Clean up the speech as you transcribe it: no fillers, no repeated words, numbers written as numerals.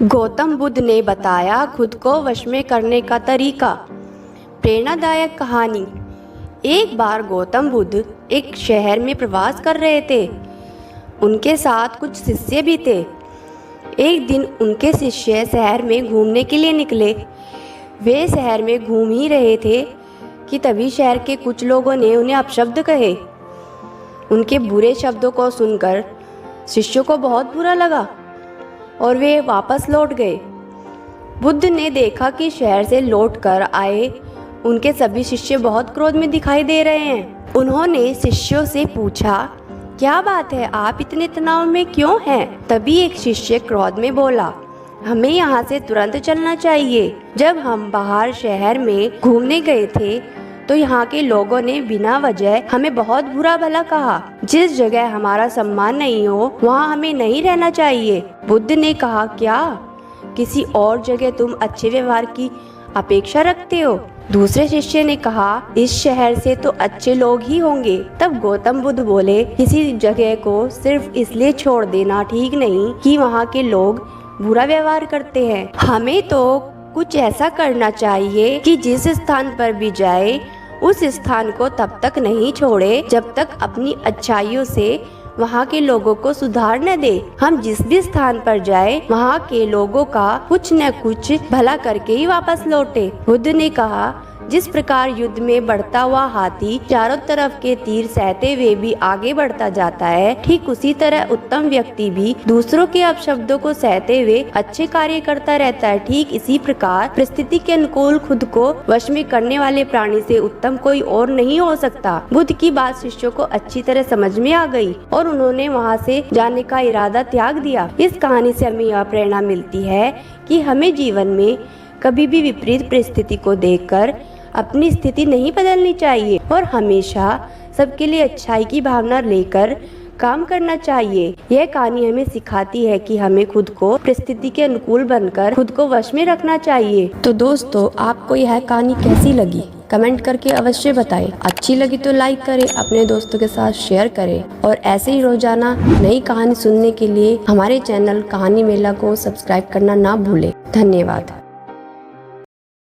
गौतम बुद्ध ने बताया खुद को वश में करने का तरीका। प्रेरणादायक कहानी। एक बार गौतम बुद्ध एक शहर में प्रवास कर रहे थे। उनके साथ कुछ शिष्य भी थे। एक दिन उनके शिष्य शहर में घूमने के लिए निकले। वे शहर में घूम ही रहे थे कि तभी शहर के कुछ लोगों ने उन्हें अपशब्द कहे। उनके बुरे शब्दों को सुनकर शिष्यों को बहुत बुरा लगा और वे वापस लौट गए। बुद्ध ने देखा कि शहर से लौट कर आए उनके सभी शिष्य बहुत क्रोध में दिखाई दे रहे हैं। उन्होंने शिष्यों से पूछा, क्या बात है, आप इतने तनाव में क्यों हैं? तभी एक शिष्य क्रोध में बोला, हमें यहाँ से तुरंत चलना चाहिए। जब हम बाहर शहर में घूमने गए थे तो यहाँ के लोगों ने बिना वजह हमें बहुत बुरा भला कहा। जिस जगह हमारा सम्मान नहीं हो वहाँ हमें नहीं रहना चाहिए। बुद्ध ने कहा, क्या किसी और जगह तुम अच्छे व्यवहार की अपेक्षा रखते हो? दूसरे शिष्य ने कहा, इस शहर से तो अच्छे लोग ही होंगे। तब गौतम बुद्ध बोले, किसी जगह को सिर्फ इसलिए छोड़ देना ठीक नहीं कि वहाँ के लोग बुरा व्यवहार करते हैं। हमें तो कुछ ऐसा करना चाहिए कि जिस स्थान पर भी जाए उस स्थान को तब तक नहीं छोड़े जब तक अपनी अच्छाइयों से वहाँ के लोगों को सुधार न दे। हम जिस भी स्थान पर जाए वहाँ के लोगों का कुछ न कुछ भला करके ही वापस लौटे। बुद्ध ने कहा, जिस प्रकार युद्ध में बढ़ता हुआ हाथी चारों तरफ के तीर सहते हुए भी आगे बढ़ता जाता है, ठीक उसी तरह उत्तम व्यक्ति भी दूसरों के अपशब्दों को सहते हुए अच्छे कार्य करता रहता है। ठीक इसी प्रकार परिस्थिति के अनुकूल खुद को वश में करने वाले प्राणी से उत्तम कोई और नहीं हो सकता। बुद्ध की बात शिष्यों को अच्छी तरह समझ में आ गई और उन्होंने वहाँ से जाने का इरादा त्याग दिया। इस कहानी से हमें यह प्रेरणा मिलती है कि हमें जीवन में कभी भी विपरीत परिस्थिति को देखकर अपनी स्थिति नहीं बदलनी चाहिए और हमेशा सबके लिए अच्छाई की भावना लेकर काम करना चाहिए। यह कहानी हमें सिखाती है कि हमें खुद को परिस्थिति के अनुकूल बनकर खुद को वश में रखना चाहिए। तो दोस्तों, आपको यह कहानी कैसी लगी कमेंट करके अवश्य बताएं। अच्छी लगी तो लाइक करें, अपने दोस्तों के साथ शेयर करें और ऐसे ही रोजाना नई कहानी सुनने के लिए हमारे चैनल कहानी मेला को सब्सक्राइब करना ना भूलें। धन्यवाद।